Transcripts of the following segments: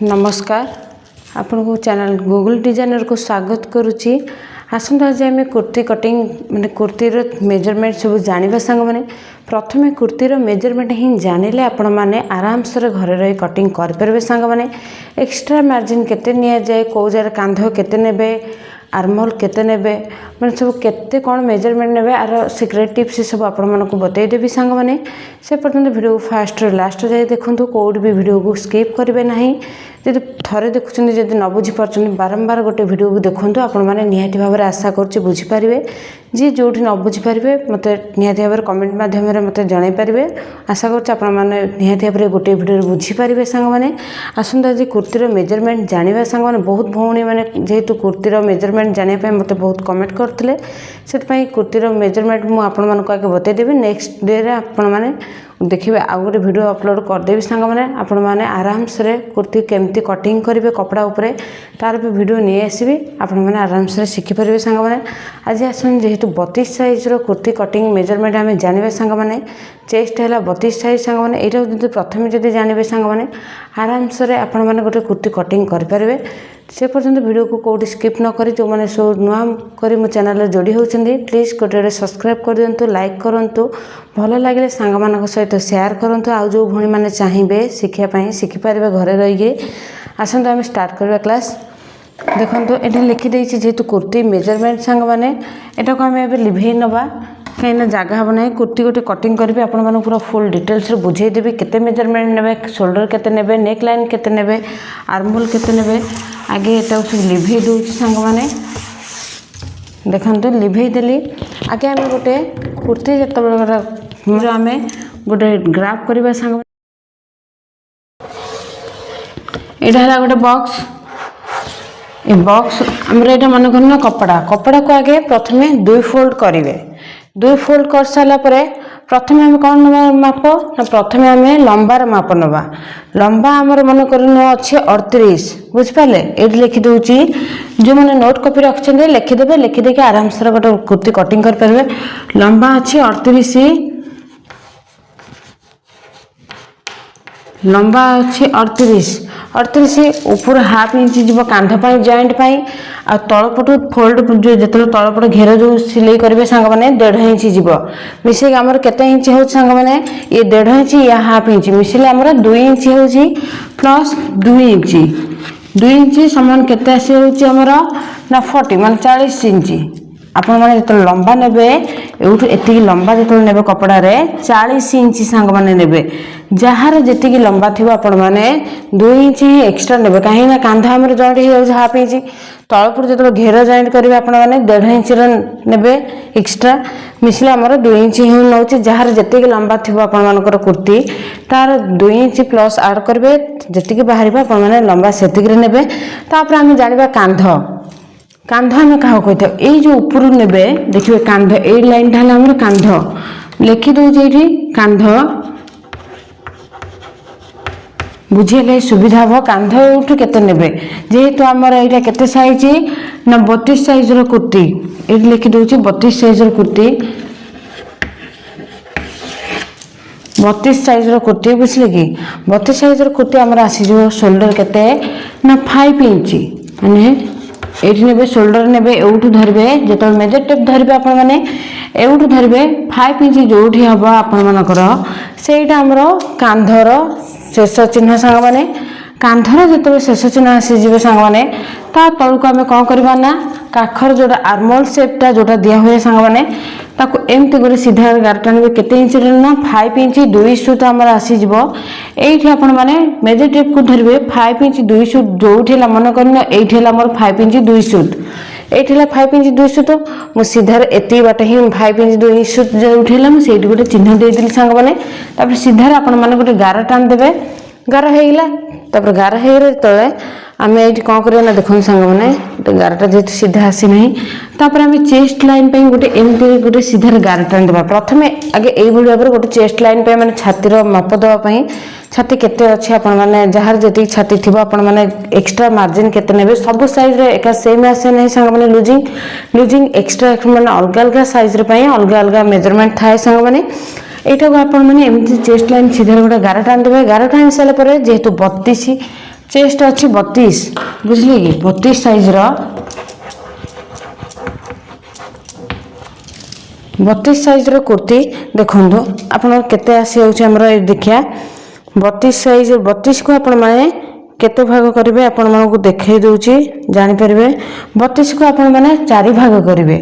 नमस्कार आपण को चैनल गूगल डिजाइनर को स्वागत करुच्ची। आसंता आज आम कुर्ती कटिंग माने कुर्तीर मेजरमेंट सब जानिबा सांग माने प्रथमे कुर्तीर मेजरमेंट ही जानिले आपण माने आराम से घरे रही कटिंग कर परबे सांग माने एक्स्ट्रा मार्जिन केते निया जाए को जार कांध केते नेबे आर्महोल केते नेबे माने सब केते कोन मेजरमेंट नेबे आर सीक्रेट टिप्स सब आपण मानकु बतै देबी सांग माने से पर्यंत वीडियो को फास्ट लास्ट जाए देखंतु कोड भी वीडियो को स्किप करिवे नाही। जदि थरे देखुछन जदि न बुझी परछन बारंबार गोटे वीडियो को देखंतु आपण माने निहाती भाबरे आशा करछि बुझी पारिबे। जी जोठी न बुझी पारिबे मते निहाती भाबरे कमेंट माध्यम रे मते जणाई पारिबे। आशा करछि आपण माने निहाती भाबरे गोटे वीडियो बुझी पारिबे सांग माने। आसंता जे कुर्तीर मेजरमेंट जानिबा सांग माने बहुत भौणी माने जेहेतु कुर्तीर मेजरमेंट जानिया पय मते बहुत कमेंट करथिले सेत पय कुर्तीर मेजरमेंट मु आपण मानको आगे बतै देबी। नेक्स्ट डे रे आपण माने देखिए आउ गोटे वीडियो अपलोड करदेवी सांग मैंने आपण मैंने आराम से कुर्ती केमती कटिंग करेंगे कपड़ा उपरे तार भी वीडियो नहीं आसबि आपण मैंने आराम से शिखिपारे सांग मैंने। आज आसन जेहेतु 32 साइज कुर्ती कटिंग मेजरमेंट आम जानवे सांग मैंने चेस्ट है 32 साइज सांग मैंने यहाँ जो प्रथम जब जानवे सांग मैंने आराम से आपण मैंने गोटे कुर्ती कटिंग करेंगे से पर्यंत वीडियो को कौटी स्किप न करी जो मैंने सो नुआ करी मो चैनल जोड़ी होती प्लीज गोटे सब्सक्राइब कर दिंतु लाइक करूँ भल लगे सांग मान सहित शेयर करूँ आउ जो भूणी मैंने चाहिए शिखापी शिखिपारे घरे रही आसतु आम स्टार्ट करवा क्लास। देखो ये लिखिदे जेहेतु कुर्ती मेजरमेंट सांग मैंने यहाँ को आम ए लिभे नवा कहीं जगह हम ना कुर्ती गोटे कटिंग करी आपण मानक पूरा फुल डिटेल्स बुझेदेवी केते मेजरमेंट नेबे शोल्डर केते नेबे नेक लाइन केते नेबे आर्महोल केते नेबे आगे एटा सब लिभे दूची सांग माने देखंतु लिभे देली आगे आम गोटे कुर्ती जत बड़ा आम गोटे ग्राफ करवा सांग एटा हला गोटे बॉक्स ए बॉक्स हमरे एटा मन करना कपड़ा कपड़ा को आगे प्रथमे दुई फोल्ड करिवे दुई फोल्ड कर सारा परे प्रथमे आम कौन नवा माप ना प्रथमे आम लंबार माप नवा लंबा आमर मन कर अच्छे 38 बुझिपारे ये लिखि दूची जो मैंने नोट कॉपी रखते लिखिदेवे लिखिदेक आराम से गोटे कुर्ती कटिंग करेंगे लंबा अच्छे 38 लंबा अच्छे 38 ऊपर हाफ इंच जीव कांध जॉइंट आ तलपटू फोल्ड जो जो तलपट घेर जो सिलाई करेंगे सांग मैंने 1.5 इंच जीव मिसेक आमर केते इंच हो सांग मैंने ये 1.5 इंच या हाफ इंच मिसले आमर 2 इंच हो प्लस 2 इंच समान केते आसी होमर ना 40 मान 40 इंच आपण मैंने जो लंबा नेबे एठू एति लंबा जो नेबे कपड़ा रे 40 इंच सांग मैंने नेबे जार जी लंबा थी आपण मैंने 2 इंच ही एक्सट्रा नेबे कहीं ना कांध आमर जॉइंट हो हाफ इंच तलपुर जो घेर जॉइंट करेंगे आपण मैंने 1.5 इंच नेबे एक्सट्रा मिसले आमर 2 इंच ही नौ जार जी लंबा थी आपण मानकर कुर्ती तार 2 इंच प्लस आड करेंगे जी बाहर आपण मैंने लंबा से नेबे तापर आम जाना कांध कांध आम क्या कही था ये जो ऊपर नेबे देखिए कांध ए लाइन टा आम कांध लिखिदे कांध बुझेले सुविधा हम कांध उठू केते नेबे जेहेतु आमर यहाँ केते साइज ना 32 साइज रो कुर्ती ये लिखि दूची 32 साइज रो कुर्ती 32 साइज रो कुर्ती बुझले कि 32 साइज रो कुर्ती आमर आसी जो शोल्डर केते ना 5 इंच माने एठी नेबे शोल्डर नेबे एउठू धरबे जेतो मेजर टेप धरबे आपण माने एउठू धरबे 5 इंच जोठी हबा आपण मानकर सेटा हमरो कांधर शेष चिन्ह सांग माने कांधर जो शेष चिन्ह आसीजे सांग माने ता तलको आम कौन करवा ना काखर जोटा आर्महोल सेपटा जोटा दिया हुए सांग माने ताको एमती गोटे सीधा गार टाणवे केते इंच ना 5 इंच 2 सुत आमर आसीजिव एठी आपण माने मेजर टेप को धरबे 5 इंच 2 सुत जोठी ला मन करना एठी हला मोर 5 इंच 2 सुत एठी हला 5 इंच 2 सुत मो सीधा एती बाटे ही 5 इंच 2 सुत जोठी हला मो सेठी गोटे चिन्ह दे दिली सांग माने तापर सीधा आपण माने गोटे गार टाण देबे गार हेइला तापर गार हेइरे तळे आम ये कौन कर देखो सांग मैंने गारटा जेहतु सीधा आसी ना आम चेस्ट लाइन पे गोटे एमती गोटे सीधार गार टाणी देवा प्रथमे आगे यही भाव में गोटे चेस्ट लाइन पे मैंने छातीर माप देवाई छाती केते अच्छे आपण मैंने जार जी छाती थी आपण मैंने एक्सट्रा मार्जिन केते नेबे सब साइज रे एका सेम आसे नहीं सांग मैंने लुजिंग एक्सट्रा मैंने अलग अलग साइज रे अलग अलग मेजरमेंट थाए सांग मैंने यहाँ को आपण मैंने एमती चेस्ट लाइन सीधार गोटे गार टाणी देवे गार टाणी सारा जेहेतु 32 चेस्ट अच्छी 32 बुझे कि 32 साइज 32 साइज कुर्ती देखो आपन केते आसी होमर देखिया 32 साइज 32 को आपण माने केते भाग करेंगे आपण मानक देखई दूची जापर 32 को आपण मैंने 4 भाग करेंगे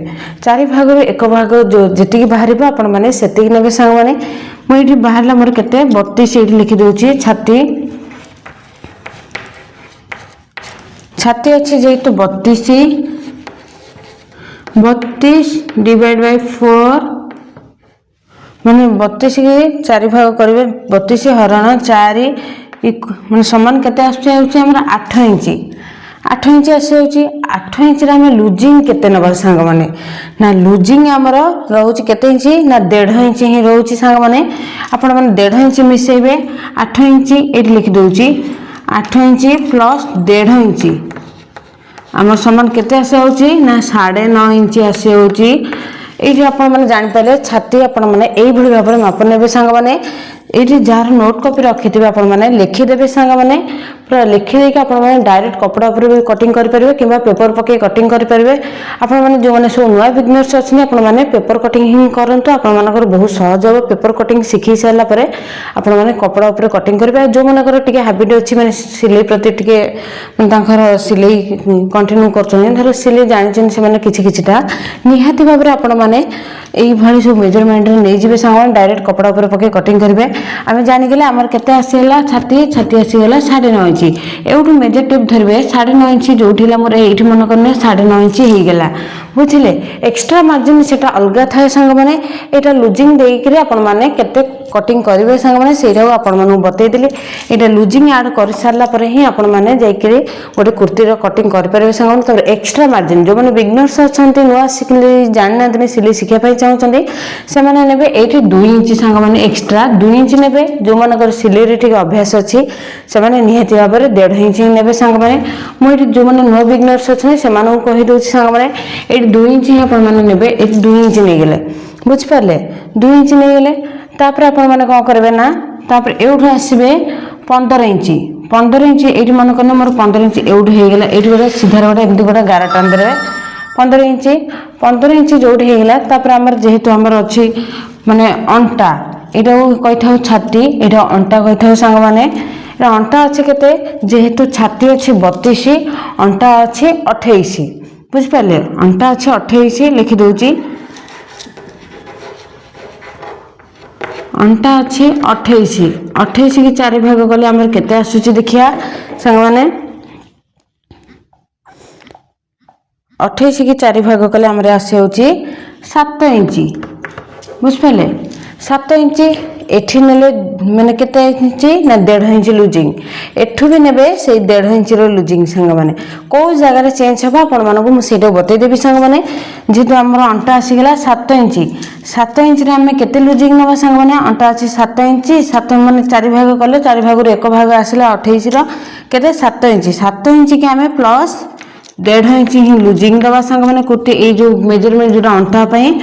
4 भाग एक भाग जो जी बाहर आपण मैंने से ने सांग मैंने मुझे बाहर मोर के 32 ये लिखिदे छाती छाती अच्छी जेहेतु 32 डिवाइड बाय 4 मैंने 32 के 4 भाग करेंगे 32 हरण 4 मैंने समान केते आसुची हमर 8 इंच 8 इंच आसी 8 इंच रे हम लूजिंग केते नबर सांग माने ना लूजिंग हमर रहउची केते इंच ना 1.5 इंच ही रहउची सांग माने आपण माने 1.5 इंच मिसेबे 8 इंच एट लिखि दउची 8 इंच प्लस 1.5 इंच हमर समान केते आसी होची ना 9.5 इंच आसी होची एठी आपण माने जानि पाले छाती आपण माने एई भली भाबरे माप नेबे सांग माने ये जार नोट कॉपी रखि आपण मैंने लिखिदेवे सांग मैंने पूरा लिखिदे कि आपण मैंने डायरेक्ट कपड़ा उपर भी कटिंग करेंगे कि पेपर पकई कटिंग करेंगे आपण मैंने जो मैंने सब नुआ बिजनेस अच्छे आपण मैंने पेपर कटिंग ही करंतु आपण मानकर बहुत सहज हम पेपर कटिंग शिखी सारा पर आपण मैंने कपड़ा उपर कटिंग करेंगे जो मानकर टिके हैबिट अच्छी मैंने सिलाई प्रति टिके सिलाई कंटिन्यू कर सिलाई जानी से किछिटा निहाती भाव में आपण मैंने यही सब मेजरमेंट नहीं जाए सांग डायरेक्ट कपड़ा उपर पकई कटिंग करेंगे आम जानिगले आमर केते आसीगला छाती छाती आसीगला 9.5 इंच एवठू मेजर टेप धरबे 9.5 इंच जोठी मोर ये मन करने 9.5 इंच हो गला बुझिले एक्स्ट्रा मार्जिन सेटा अलग थाए सांग माने एटा लूजिंग देकरी आपण माने केते कटिंग करेंगे सांग माने सेटा आपण मानु बतैदेली एटा लूजिंग ऐड कर सारला परे ही आपण माने जाईकरी गोटे कुर्ती रो कटिंग कर परबे सांग माने तब एक्स्ट्रा मार्जिन जो माने बिगनर्स अछंती नुआ सिखले जानना दिने सिलाई शिखा पई चाहउछंती से माने नेबे एठी 2 इंच सांग माने एक्स्ट्रा 2 इंच नेबे जो मानकर सिलाई ठीक अभ्यास अच्छी से माने निहाती भाव में 1.5 इंच नेबे सांग माने मुझे जो मैंने नुआ बिगनर्स अच्छे से कही दूसरी सांग माने 2 इंच ही आपण माने नेबे 2 इंच नहीं गले बुझिपारे 2 इंच नहीं गले तापर आपण माने कौन करेंगे ना तापर एवठू आसबे 15 इंच ये मन करने मोर 15 इंच एवठू हो गला ये गोटे सीधार गोटे एमती गोटे गार टान दे 15 इंच जोटी हो गला तापर आमर जेहेतु आमर अच्छी माने अंटा यहाँ कही था छाती यहाँ अंटा कही था सांग माने अंटा अच्छे केते जेहेतु छाती अच्छी 32 अंटा अच्छे 28 बुझिपारे अंटा अच्छे 28 लिखिदे अंटा अच्छे 28 की 4 भाग कले आम केते आसुची देखिया सांग माने 28 की 4 भाग कले आम आसी 7 इंच बुझिपारे 7 इंच एठी नेले माने केते इंच ना 1.5 इंच लूजिंग एठू भी नेबे से 1.5 इंच रो लूजिंग सांग माने को जगह रे चेंज होबा आपण मानको मु सेटा बतै देबी सांग माने जेतु हमर अंटा आसी गेला 7 इंच रे हमें केते लूजिंग नबा सांग माने अंटा अछि 7 इंच 7 माने 4 भाग कले 4 भाग रो एक भाग आसीला 28 रो केते 7 इंच के हमें प्लस 1.5 इंच ही लूजिंग दबा सांग माने कुर्ती ए जो मेजरमेंट जो अंटा पई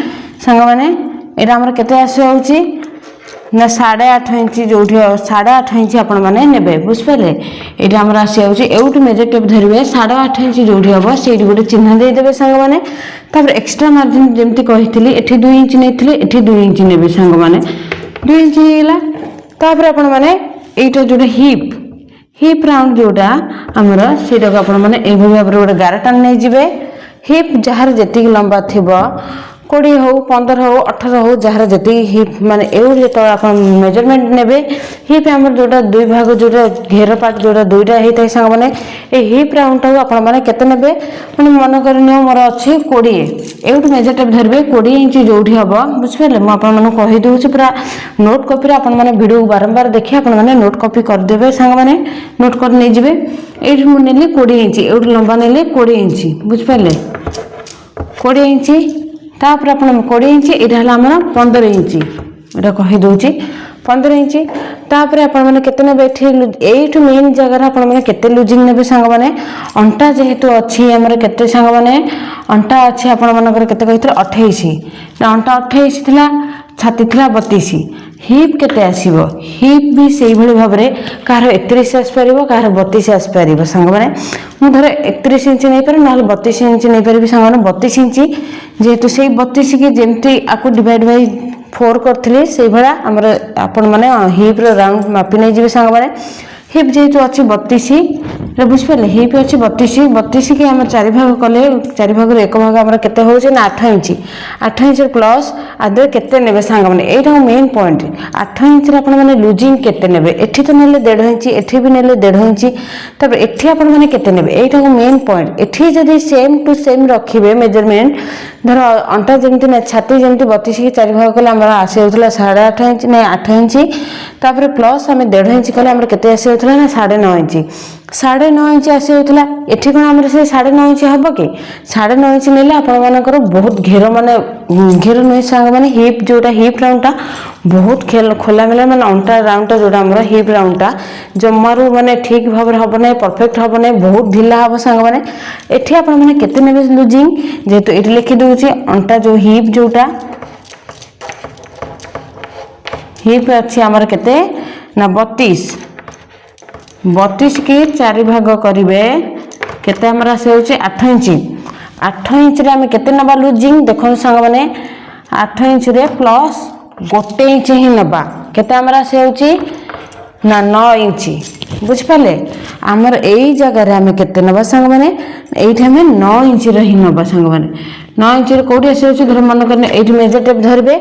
सांग माने एटा हमर केते आसी होउची ना 8.5 इंच जो 8.5 इंच आपण माने नेबे बुझिपारे एटा हमर आसी होउची एउट मेजर टेप धरबे 8.5 इंच जोठी हबो सेठी गोटे चिन्ह दे देबे सांग माने तापर एक्स्ट्रा मार्जिन जेमती कहितली एठी 2 इंच नेथिले एठी 2 इंच नेबे सांग माने 2 इंच हेला तापर आपण माने एटा जोडे हिप राउंड जोडा हमर सेटा को आपण माने ए भली भाबरे गोटे गार टान नै जिवे हिप जहार जेतिक लंबा थिबो 20 हो 15 हो 18 हो जहार जति हिप माने एउ जेतो आपण मेजरमेंट नेबे हिप हमर जोटा दुई भाग जोटा घेर पार्ट जोटा दुईटा हेतै संग माने ए हिप राउंड आपण माने केते नेबे माने मन करनियो मोर अछि 20 एउट मेजर टेप धरबे 20 इंच जोठी हबो बुझिपाले म आपण माने कहि दोछि पूरा नोट कॉपी रे आपण माने वीडियो बारंबार देखि आपण माने नोट कॉपी कर देबे संग माने नोट कर नै जिवे एठी मु नेली 20 इंच एउट लंबा नेली 20 इंच बुझिपाले 20 इंच तापर आपण 20 इंच एटा हला हमर 15 इंच एटा कहि दोछि 15 इंच तापर आपण माने केते नेबे एठू मेन जगह आपण माने केते लूजिंग नेबे संग माने अंटा जेहेतु अछि हमर केते संग माने अंटा अछि आपण मानकर केते कहितरे 28 अंटा 28 थिला छाती थिला 32 हिप केते आसीबो हिप भी सेही भली भाबरे कार 31 आस परिबो कार 32 आस परिबो संग माने मु धरे 31 इंच नै पर नाल 32 इंच नै परबी संग माने 32 इंच जेतु सेही 32 के जेमती आकु डिवाइड बाय 4 करथली सेही भला हमर आपण माने हिप रो राउंड मापी नै जिवे संग माने हिप जेतु अछि 32 रे बुझ परले हिप अछि 32 के हम चारि भाग कले चारि भाग रे एक भाग हमर केते हो जे ना 8 इंच प्लस आदर केते नेबे संग माने एटा मेन पॉइंट 8 इंच रे आपण माने लूजिंग केते नेबे एठी तो नेले 1.5 इंच एठी भी नेले 1.5 इंच तब एठी आपण माने केते नेबे एटा मेन पॉइंट एठी जदी सेम टू सेम रखिबे मेजरमेंट धर अंटा जेमति ना छाती जेमति 32 के चारि भाग कले हमर आसे होतला 8.5 इंच नै 8 इंच तापर प्लस हमें 1.5 इंच कले हमर केते आसे होतला ना 9.5 इंच 9.5 इंच आसे होतला एठी कोन हमर से 9.5 इंच हबो के 9.5 इंच नेले आपण मानकर बहुत घेर माने घेर नै संग माने हिप जोटा हिप राउंडटा बहुत खोला मेला माने अंटा राउंडटा जोटा हमर हिप राउंडटा जम्मारू माने ठीक भाबरे हबो नै परफेक्ट हबो नै बहुत ढिला हबो संग माने एठी आपण माने केते नेबे लूजिंग जेतु एठी लिखि दोछि अंटा जो हिप जोटा हिप अछि हमर केते ना 32 के चारि भाग करिवे केते हमरा से होछि 8 इंच रे हम केते नबा लूजिंग देखो संग माने 8 इंच रे प्लस 1 इंच ही नबा केते हमरा से होछि ना 9 इंच बुझ पाले हमर एई जगह रे हम केते नबा संग माने एठी हम 9 इंच रे ही नबा संग माने 9 इंच रे कोडी से होछि धर मन करने एठी मेजर टेप धरबे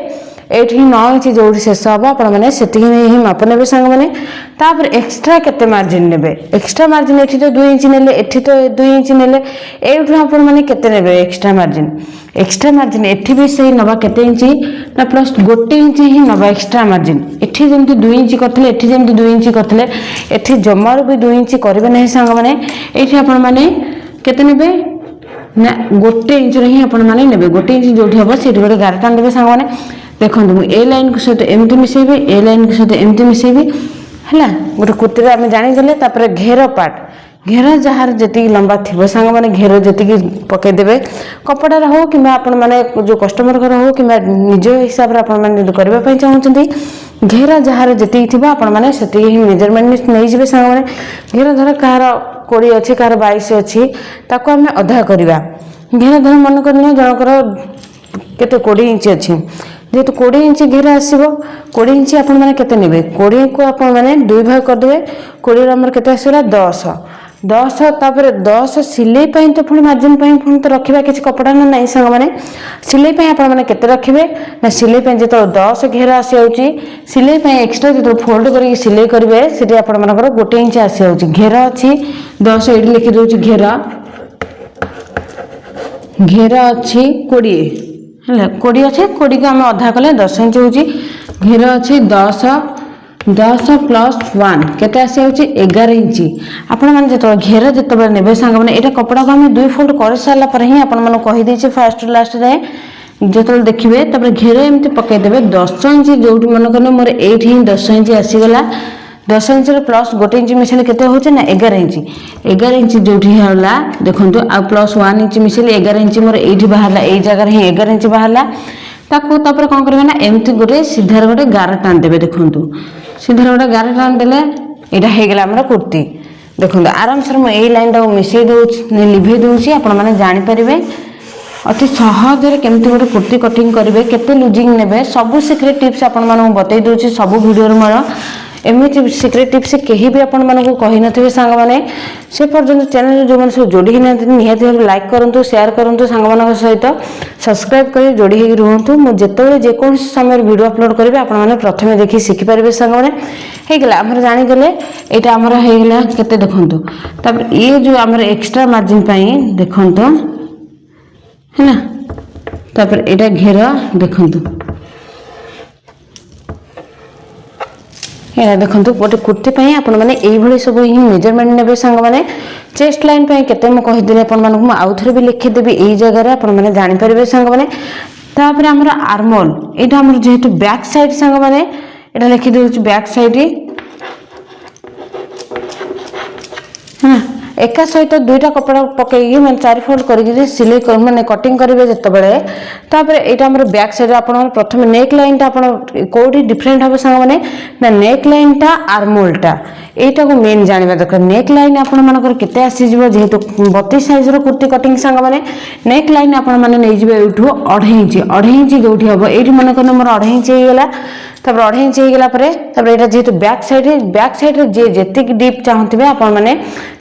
एठी 9 इंच जोड़ी शेष हबो आपण माने सेठी ही माप नेबे संग माने तापर एक्स्ट्रा केते मार्जिन नेबे एक्स्ट्रा मार्जिन एठी तो 2 इंच नेले एठी तो 2 इंच नेले एठु आपण माने केते नेबे एक्स्ट्रा मार्जिन एठी भी सही नबा केते इंच ना प्लस 1 इंच ही नबा एक्स्ट्रा मार्जिन एठी जेमति 2 इंच करथले एठी जेमति 2 इंच करथले एठी जम्मारो भी 2 इंच करबे नै संग माने एठी आपण माने केते नेबे ना 1 इंच रे ही आपण माने नेबे 1 इंच जोठी हबो सेठी गोटे गार टान देबे संग माने देखो मु ए लाइन को सहित एमती मिसेबी ए लाइन को सहित एमती मिसेबी हला गोटे कुर्ती रे हम जानि गले तापर घेर पार्ट घेर जहार जति लंबा थिबो संग माने घेर जति की पके देबे कपड़ा रे हो किबा आपण माने जो कस्टमर घर हो किबा निज हिसाब रे आपण माने करबा पई चाहउछंती घेर जहार जति थिबा आपण माने सति ही मेजरमेंट नै जिबे संग माने घेर धर कार 20 अछि कार 22 अछि ताको हम आधा करबा घेर धर मन करने जनकर केते 20 इंच अछि जेतु 20 इंच घेर आसीबो 20 इंच आपण माने केते नेबे 20 को आपण माने दुई भाग कर देबे 20 रे हमर केते आसीला 10 तापर 10 सिलाई पई तो फुणी मार्जिन पई फुणी तो रखिबा किछ कपड़ा ना नै संग माने सिलाई पई आपण माने केते रखिबे ना सिलाई पई जेतो 10 घेर आसी होउची सिलाई पई एक्स्ट्रा जेतो फोल्ड करी सिलाई करबे सेठी आपण मानकर 1 इंच आसी होउची घेर अछि 10 एडी लिखि दोउची घेर अछि 20 हला 20 अछि 20 के हम आधा कले 10 इंच होउची घेर अछि 10 प्लस 1 केते आसी होउची 11 इंच आपण माने जेतो घेर जेतो नेबे संग माने एटा कपड़ा को हम दुई फोल्ड कर साला पर ही आपण माने कहि दै छी फर्स्ट लास्ट रे जेतो देखिबे तब घेर एमती पके देबे 10 इंच जोटी मन करने मोर एठी 10 इंच आसी गला 10 इंच रे प्लस 1 इंच मिसले केते होचे ना 11 इंच जोठी होला देखंतु आ प्लस 1 इंच मिसले 11 इंच मोर एठी बाहरला ए जगह रे 11 इंच बाहरला ताको तापर कोन करबे ना एमती गोटे सीधार गोटे गार टान देबे देखंतु सीधार गोटे गार टान देले एटा हे गेला हमरा कुर्ती देखंतु आराम से म ए लाइन टा मिसै दउ लिभे दउची आपण माने जानि परिबे अति सहज रे केमती गोटे कुर्ती कटिंग करिवे केते लूजिंग नेबे सब सीक्रेट टिप्स आपण माने बतै दउची सब वीडियो रे मोर एमती सीक्रेट टिप्स कहीं भी आपण मानक कहि नथिबे सांग माने से पर्यंत चैनल जो माने सब जोड़ी हिना निहाती लाइक करंतु शेयर करंतु सांग मानक सहित सब्सक्राइब करी जोड़ी ही रहंतु मु जेतेबेले जे कोन समय वीडियो अपलोड करिवे आपण माने प्रथमे देखि सिखि परिबे सांग माने हे गेला हमर जानि गले एटा हमर हे गेला केते देखंतु तब ये जो हमर एक्स्ट्रा मार्जिन पई देखंतु है ना तब एटा घेर देखंतु एरा देखंतु गोटे कुर्ती पई आपण माने एई भली सब ही मेजरमेंट नेबे संग माने चेस्ट लाइन पई केते म कहि दिले आपण मानक म आउथरे भी लिखि देबी एई जगह रे आपण माने जानि परिबे संग माने तापर हमरा आर्मोल एटा हमर जेहेतु बैक साइड संग माने एटा लिखि देउछ बैक साइड हां एका सहित दुईटा कपड़ा पकईकि मैंने 4 फोल्ड करके सिलाई मैंने कटिंग करेंगे जितेबाला तापर यहाँ आम बैक साइड आप प्रथम नेक लाइन टा कौटी डिफरेन्ट हम सांग मैंने ना नेक लाइन टा आर्मोलटा यहीटा को मेन जानवा दरकार नेक लाइन आपर केते आसीजो जेहेतु 32 साइज कुर्ती कटिंग सांग मैंने नेक लाइन आपने यूँ 2.5 इंच जो हम ये मन कर मोर 2.5 इंच होगा तब 2.5 इंच होगा यहाँ जेहेतु बैक साइड जी जी डीप चाहते आपने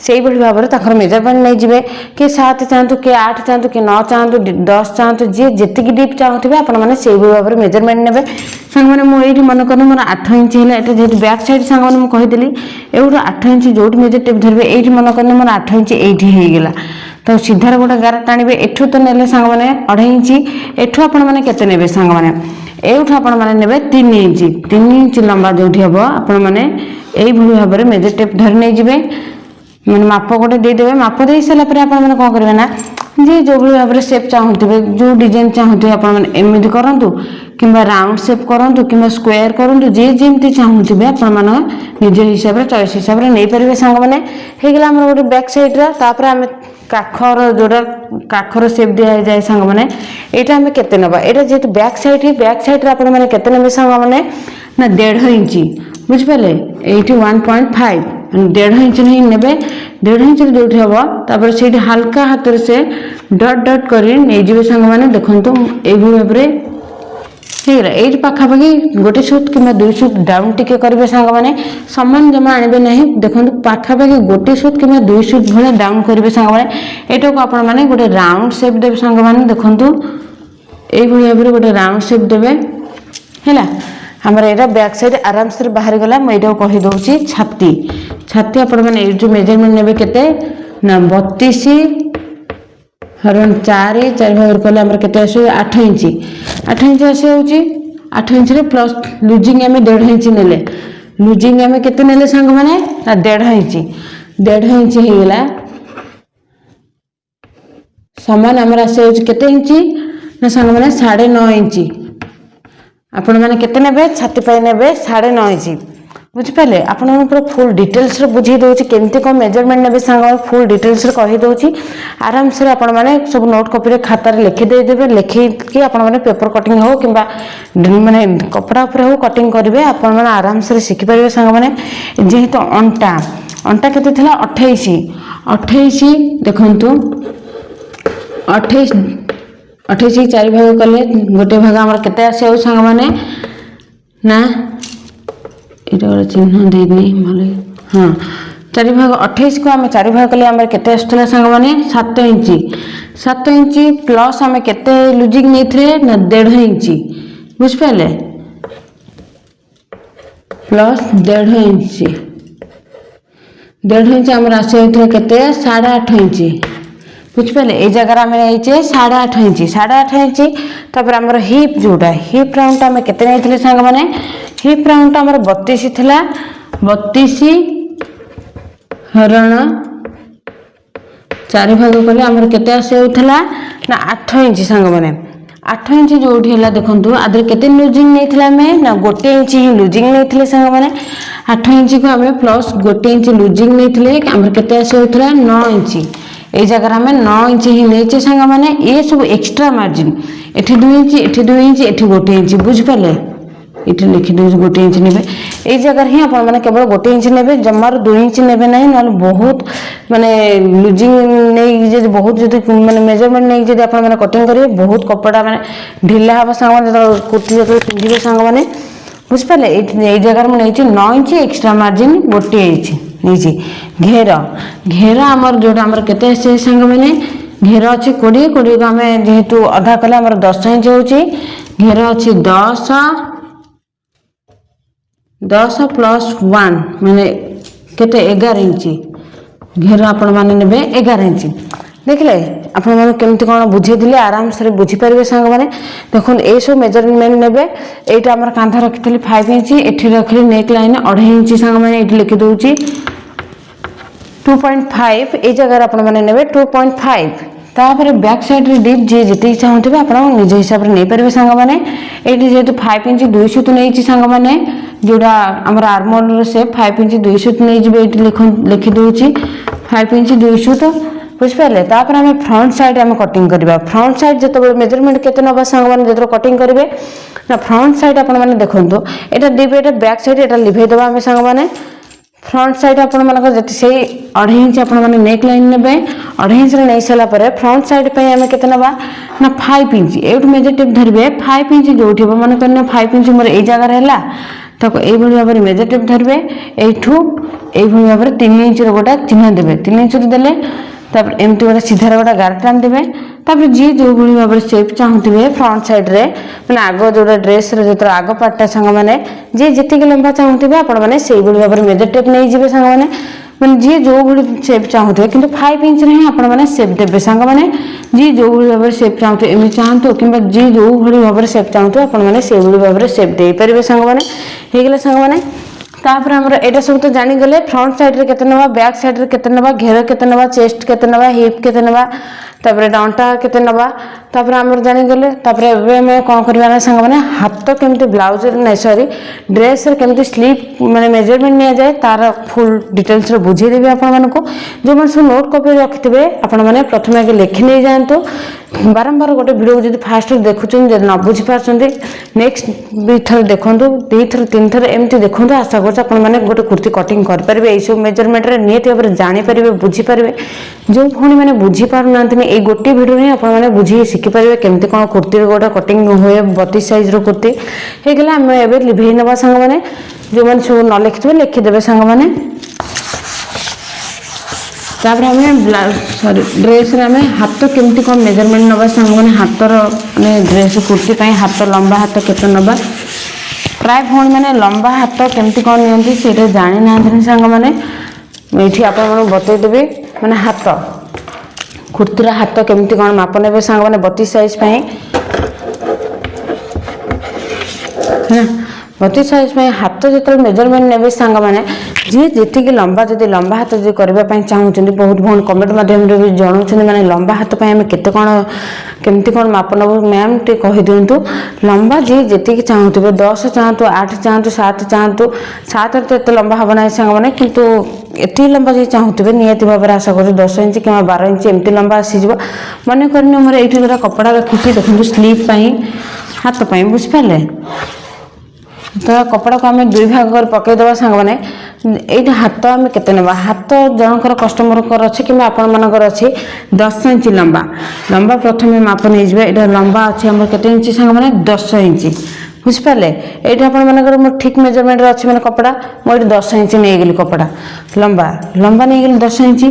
से भाव में मेजरमेंट नहीं जाए कि 7 चाहतु कि 8 चाहतु कि 9 चाहतु 10 चाहतु जी जी डीप चाहते आपने से भाव में मेजरमेंट ने सांग मैंने मुझे मन कर मोर 8 इंच है जेहतु बैक साइड सांग मैंने कहीदेली एवं 8 इंच जो मेजर टेप धरवे ये मन कर मोर 8 इंच ये तो सीधार गोटे गार टाणवे एठू तो ने सांग मैंने 2.5 इंच एठू आपण मैंने केते नेबे सांग मैंने एठू आपण मैंने नेबे 3 इंच लंबा जो हम आपण मैंने यही भाव में मेजर टेप धरी नहीं जाए मैंने माप गोटे देदेवे माप दे सारापर आपने कौन करेंगे ना जी जो भाव में सेप चाहते जो डिजाइन चाहते आपमती करूँ कि राउंड सेप करूँ कि स्क्वायर करूँ जी जमी चाहते आपण निज हिसाब से चॉइस हिसाब से नहीं पारे सांग मैंने होगा आम गोटे बैक साइड्रापर आम काखर जोड़ा काखर सेप दिया जाए सांग मैंने यहाँ आम के नवा यहाँ जेहतु बैक साइड आप मैंने सांग मैंने ना 1.5 इंच बुझिपारे ये 1.5 1.5 इंच नहीं ने 1.5 इंच जो हम से हल्का हाथ से डट डट कर सांग मैंने देखो ये भाव में ये पाखापाखि गोटे सुत कि 2 सुत डाउन टिके करेंगे सांग मैंने सामान जमा आने ना देखो पाखापाखि गोटे सुत कि 2 सुत भाई डाउन करेंगे सांग मैंने यहाँ को आपण मैंने गोटे राउंड सेप देवे सांग मैंने देखो ये भाव में गोटे राउंड सेप देवे है हमारे यहाँ बैक साइड आराम से बाहर गला मुझे कहीदे छाती आपण मैंने जो मेजरमेंट ने केते ना 32 हरण 4 भाग कले के 8 इंच आसी 8 इंच प्लस लुजिंग आम 1.5 इंच ने लुजिंग आम के सांग मैंने ना 1.5 इंच होगा सामान आम आसे केते इंच ना सांग मैंने 9.5 इंच आपण मैंने केते नेबे छाती पाई नेबे 9.5 इंच बुझिपारे आपण पूरा फुल डिटेल्स बुझे दूसरी केमती कौन मेजरमेंट ने सांग फुल डिटेल्स कहीदे आराम से आपण मैंने सब नोट कॉपी खातार लिखिदेवे लिखिकी आपण मैंने पेपर कटिंग हो कि माने कपड़ा उपर हो कटिंग करेंगे आपण मैंने आराम से शिखिपारे सांग मैंने जेहेतु अंटा अंटा केते थिला 28 देखु 28 4 भाग कले गोटे भाग आम के आसे सांग मैंने ना ये गोटे चिन्ह देनी भले हाँ 4 भाग 28 को आम 4 भाग कले आम के आसला सांग मैंने 7 इंच प्लस आम के लुजिंग नहीं ना 1.5 इंच बुझिपारे प्लस 1.5 इंच 1.5 इंच आम आसे के 8.5 इंच बुझिपारे ये जगह आम नहीं 8.5 इंच तापर आमर हिप जोड़ा हिप राउंड आम के सांग मैंने हिप राउंड आमर 32 थिला 32 हरण 4 भाग कले आमर केते आसे होथला ना 8 इंच सांग मैंने 8 इंच जोठी हला देखंतु आदर केते लुजिंग नहीं आमे ना 1 इंच ही लुजिंग नहीं सांग मैंने 8 इंच को आमे प्लस 1 इंच लुजिंग नहीं आमर केते आसे होथला 9 इंच ये जगह आम 9 इंच ही नहीं सांग मैंने ये सब एक्सट्रा मार्जिन एठी 2 इंच एठी 2 इंच एठी 1 इंच बुझिपारे ये लिखिदे 1 इंच ने ये जगह ही आप केवल 1 इंच ने जमार 2 इंच ने ना ना बहुत माने लुजिंग नहीं बहुत जो मैंने मेजरमेंट नहीं जब आप कटिंग करेंगे बहुत कपड़ा माने ढिला हम सांग कुर्ती जो पिंधे सांग मैंने बुझिपारे ये जगह मुझे 9 इंच एक्सट्रा मार्जिन 1 इंच नहीं घेर घेर आमर जोटा आमर के सांग मैंने घेर अच्छे 20 को आम जेहेतु अधा कले आमर 10 इंच हो घेर अच्छे 10 प्लस 1 माने केते 11 इंच घेर आपण माने नेबे 11 इंच देखले आपण माने केमती कोन बुझेदिले आराम से बुझी पारिबे सांग माने देखुन ए सब मेजरमेंट नेबे एटा हमर कांधा रखितली 5 इंच एठी रखली नेक लाइन 2.5 इंच सांग माने एठी लिखि दोउची 2.5 ए जगह आपण माने नेबे 2.5 तापर बैक साइड रे डीप जे जति चाहते आप निज हिसाब से नहीं पारे सांग मैंने ये जेहतु 5 इंच 2 सुत नहीं सांग मैंने जोड़ा आमर आर्मोल से 5 इंच 2 सुत नहीं लिखिदे 5 इंच 2 सुत बुझिपारे। तापर आम फ्रंट साइड आम कटिंग करवा। फ्रंट साइड जो मेजरमेंट केते नबा सांग मैंने जो कटिंग करेंगे ना फ्रंट साइड आपण मैंने देखो यहाँ दीप ये बैक साइड यहाँ लिभे देवा आम सांग मैंने। फ्रंट साइड आपण मानक से 2.5 इंच आपण मैंने नेक लाइन ने 2.5 इंच नहीं सारापर फ्रंट साइड पे आम के ना 5 इंच एवं मेजर टेप धरवे 5 इंच जो मन कर 5 इंच मोर यही जगार है ताको यही भाव में मेजर टेप धरवे यू यही भाव में 3 इंच गोटा चिन्ह देवे 3 इंच देले तापर एमती गोटे सीधार गोटे गार टान देवे। तापर जी जो भाव में सेप चाहूे फ्रंट साइड रे मैंने आग जो ड्रेस जो आग पार्टा सांग मैंने जी जी लंबा चाहूे आपण मैंने से भाव में मेजर टेप नहीं जी सांग मैंने जी जो भाई सेप चाहूे कि 5 इंच ही आपने सेप देवे सांग मैंने जी जो भाव में सेप चाहूे एम चाहतु कि जी जो भाव में सेप चाहूे आपने से भाव में सेप दे पारे सांग मैंने होगला सांग मैंने। तापर आमर एटा सब तो जानीगले फ्रंट साइड रे केते नबा बैक साइड रे केते नबा घेर केते नबा चेस्ट केते नबा हिप केते नबा तापर डांटा केते नबा तापर आमर जानीगले। तापर एबे मैं कोन करबा संग माने हाथ केमती ब्लाउज नै सॉरी ड्रेस रे केमती स्लीव माने मेजरमेंट निया जाए तार फुल डिटेल्स रे बुझी देबे आपण मानको। जो मन सब नोट कॉपी रखितबे आपण माने प्रथमे आगे लिखि नै जानतो बारंबार गोटे वीडियो जब फास्ट देखुं जब न बुझी पार्टी नेक्स्ट भी थर देखूँ 2 थर 3 थर एमती देखूँ आशा कर गोटे कुर्ती कटिंग करेंगे यू मेजरमेंट निहत भाव में जानीपर बुझीपारे। जो भूणी मैंने बुझी पारना ये गोटे भिडियो ही आपने बुझी शिखिपारे केमती कौन कुर्ती गोटे कटिंग हुए 32 साइज कुर्ती होगला आम ए लिभे नवा सांग मैंने जो मैंने सब न लिखिथे लिखिदेवे सांग मैंने। तापर आम सॉरी ड्रेस आम हाथ केमती कौन मेजरमेंट नवा सांग मैंने हाथर मैंने ड्रेस कुर्ती पाई हाथ लंबा हाथ केते नवा प्राय भौणी मैंने लंबा हाथ केमती कौन नियंती से जानी ना सांग मैंने ये आप बतईदेवी मैंने हाथ कुर्तीर हाथ केमती कौन माप ने सांग मैंने 32 साइज पाई 32 साइज में हाथ जो मेजरमेंट ने सांग मैंने जी जी लंबा जब लंबा हाथ जो करने चाहूँ बहुत भौणी कमेंट मध्यम भी जनाऊँ मैंने लंबा हाथ पाई आम केते कौन केमती कौन माप नब मैम टे कही दिंतु लंबा जी जी चाहूे 10 चाहतु 8 चाहतु 7 चाहतु 7 तो एत लंबा हम ना सांग मैंने कितु एति लंबा जी चाहूे निहत भाव में आशा कर 10 इंच कि 12 इंच एमती लंबा आसीज मन कर मोर ये जो कपड़ा रखी देखो स्लीव हाथ पाई बुझिपारे। तो कपड़ा को आम 2 भाग कर पकईदे सांग मैंने ये हाथ आम केते नवा हाथ जनकर कस्टमर अच्छे कि आपण मानकर अच्छे 10 इंच लंबा लंबा प्रथम माप नहीं जाए ये लंबा अच्छे आम केते इंच सांग मैंने 10 इंच बुझिपारे। ये आप मोर ठीक मेजरमेंट अच्छे मैंने कपड़ा मुझे 10 इंच नहीं गली कपड़ा लंबा लंबा नहीं गली 10 इंच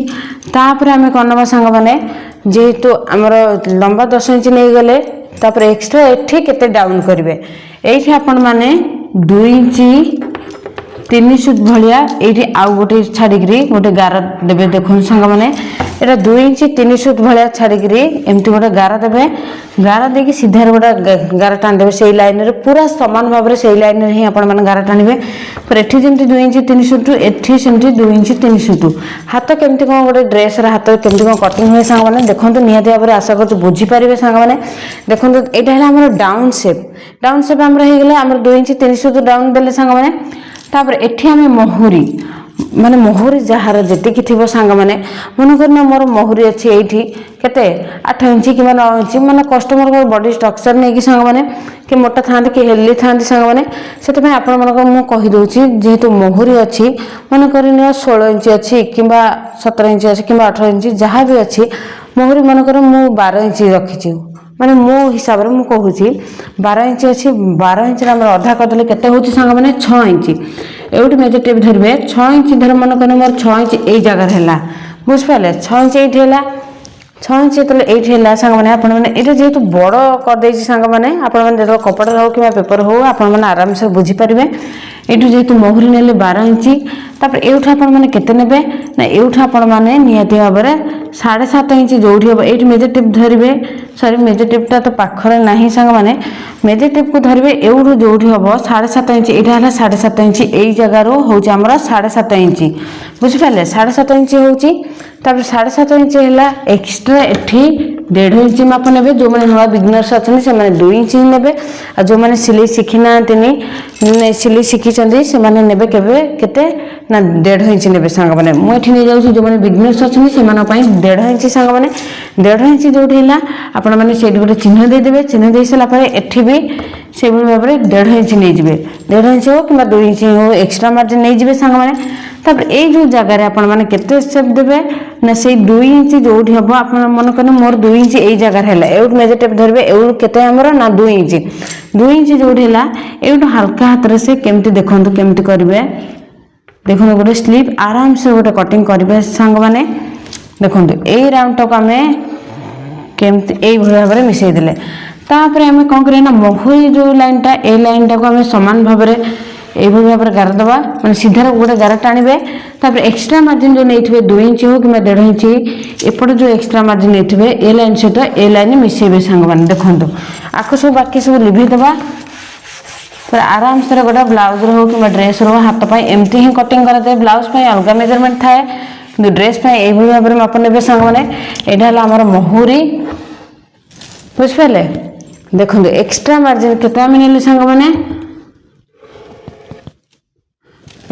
तापर आम कौन नवा सांग मैंने जेहेतु आमर लंबा 10 इंच नहीं गले तापर एक्सट्रा एठी केते डाउन करेंगे ये आपण मैंने 2 इंच 3 सुत भाया ये आउ गोटे छाड़ी गोटे गार देवे देखो सांग मैंने यहाँ 2 इंच 3 सुत भाया छाड़ी एमती गोटे गार देवे गार देकी सीधा गोटे गार टाणी देवे से लाइन रे पूरा सामान भाव में से लाइन रे ही आपने गार टाणवे पर एठी जमी 2 इंच 3 सुत एठी सेमती 2 इंच 3 सुत हाथ केमती कौन गोटे ड्रेस हाथ केमती कौन कटिंग हुए सांग मैंने देखो निहत भाव में आशा कर बुझीपारे सांग मैंने देखो यहाँ है डाउन सेप आमर 2 इंच 3 सुत डाउन देले सांग मैंने। तापर एठी आमे मोहुरी माने मोहुरी जहार जेतिकी थिबो सांग माने मन करना मोर मोहुरी अच्छी एठी केते 8 इंच कि 9 इंच माने कस्टमर को बॉडी स्ट्रक्चर नै कि सांग माने कि मोटा थांती कि हेल्दी थांती सांग माने सेते में आपण मन को मु कहि दोछि जेहेतु मोहुरी अच्छी मन करना 16 इंच अच्छी कि 17 इंच अच्छी कि 18 इंच जहाँ भी अच्छी मोहुरी मन कर मु 12 इंच रखी माने मो हिसाब रे मु कहूची 12 इंच अच्छी 12 इंच रे हमर आधा करदले केते होची सांग माने 6 इंच एउटी मेजर टेप धरबे 6 इंच धर मन करने मोर 6 इंच एई जगह हैला बुझ पाले 6 इंच एठी हैला 6 इंच तले एठी हैला सांग माने आपण माने एटा जेहेतु बड़ कर देछि सांग माने आपण माने जेतो कपड़ा हो कि पेपर हो आपण माने आराम से बुझी परिबे एठु जेहेतु मोहरी नेले 12 इंच तापर एउठा आपण माने केते नेबे ना एउठा आपण माने नियति भाबरे 7.5 इंच जोठी हो एठी मेजर टेप धरिबे सॉरी मेजर टेपटा तो पाखरे नाही सांग माने मेजर टेप को धरिबे एउठु जोठी हो 7.5 इंच एठा हला 7.5 इंच एई जगह रो होची हमरा 7.5 इंच बुझि पाले 7.5 इंच होची तापर 7.5 इंच हला एक्स्ट्रा एठी 1.5 इंच माप ने जो मैंने नुआ बिगनर्स अच्छा से 2 इंच ही ने आ जो मैंने सिलाई शिखी ना सिलाई शिखी से ने केते ना 1.5 इंच ने सांग मैंने मुझे नहीं जाऊँ जो मैंने बिगनर्स अच्छा से 1.5 इंच सांग मैंने 1.5 इंच जो आपण मैंने से गोटे चिन्ह देदेवे चिन्ह दे सारापर एठी भी से भाव में 1.5 इंच नहीं जाए 1.5 इंच हो कि 2 इंच हो एक्सट्रा मार्जिन नहीं जाए सांग मैंने तापर ये जो जगार आपण मैंने केते स्टेप देवे ना से 2 इंच जो हम आप मन करें मोर 2 इंच यही जगार है एवं मेजर टेप धरवे एवं केते हमर ना 2 इंच जो एवं हल्का हाथ से केमती देखो केमती करेंगे देखो गोटे स्लीव आराम से गोटे कटिंग करेंगे सांग मैंने देखो यही राउंड टाक आम केमती यही भाव में मिसई देले तापर आम कौन करें ना महुरी जो लाइनटा ए लाइन टाक आम सामान भाव में यही भाव में गार दबा मैंने सीधार गोटे गार टाणवे तापर एक्सट्रा मार्जिन जो नहीं 2 इंच हो कि 1.5 इंच एपटे जो एक्सट्रा मार्जिन नहीं ए लाइन सहित ए लाइन मिसेबे सांग मैंने देखो आक सब बाकी सब लिभे दबा फिर आराम से गोटे ब्लाउज हो कि ड्रेस रो हाथ पाई एमती ही कटिंग कराए ब्लाउज अलग मेजरमेंट थाए कि ड्रेस यही भाव में माप ने सांग मैंने यहाँ आमर महुरी बुझिपारे देखो एक्सट्रा मार्जिन केते आम नेलु सांग मैंने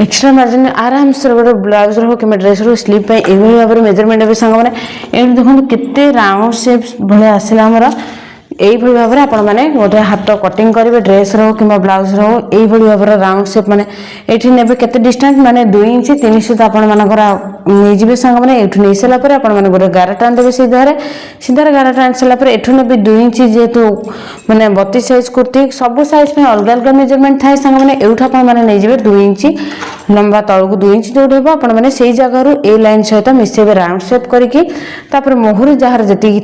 एक्सट्रा मार्जिन आराम से गोटे ब्लाउज रो कि ड्रेस रो स्लीव पे यही भाव में मेजरमेंट भी सांग मैंने ये देखो केते राउंड शेप भाया आसला आमर यही भाव में आपण मैंने गोटे हाथ कटिंग करेंगे ड्रेस रो कि ब्लाउज रो यही भाव में राउंड शेप मैंने ये ने केते डिस्टेंस माने 2 इंच 3 सहित आपण मानकर नहीं सांग मैंने ये नहीं सारापर आपण मैंने गोटे गार टाण देवे सीधार गार टाण सारापर एठू ने 2 इंच जेहेतु मैंने 32 साइज कुर्ती सब साइज में अलग अलग मेजरमेंट थाए सांग मैंने एठू आपण मैंने नहीं जाए 2 इंच लंबा तलू 2 इंच जो हम आपण मैंने से जगह ए लाइन सहित मिसेबे राउंड शेप करके मुहुरी जार जी थी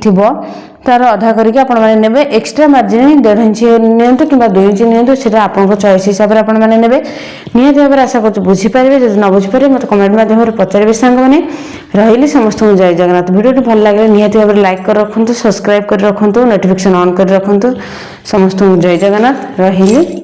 तार अधा करके आपण मैंने नेबे एक्सट्रा मार्जिन 1.5 इंच नियंतु कि 2 इंच नियंतु सेटा आपन चॉइस हिसाब से आपण मैंने नेबे नियत भाव में आशा कर बुझी पारे जब न बुझी पारे मत कमेंट माध्यम पचारे सांग मैंने रही समस्त जय जगन्नाथ वीडियो भल लगे नियत भाव में लाइक कर रखु सब्सक्राइब कर रखु नोटिफिकेशन ऑन कर रखु समस्त जय जगन्नाथ रही।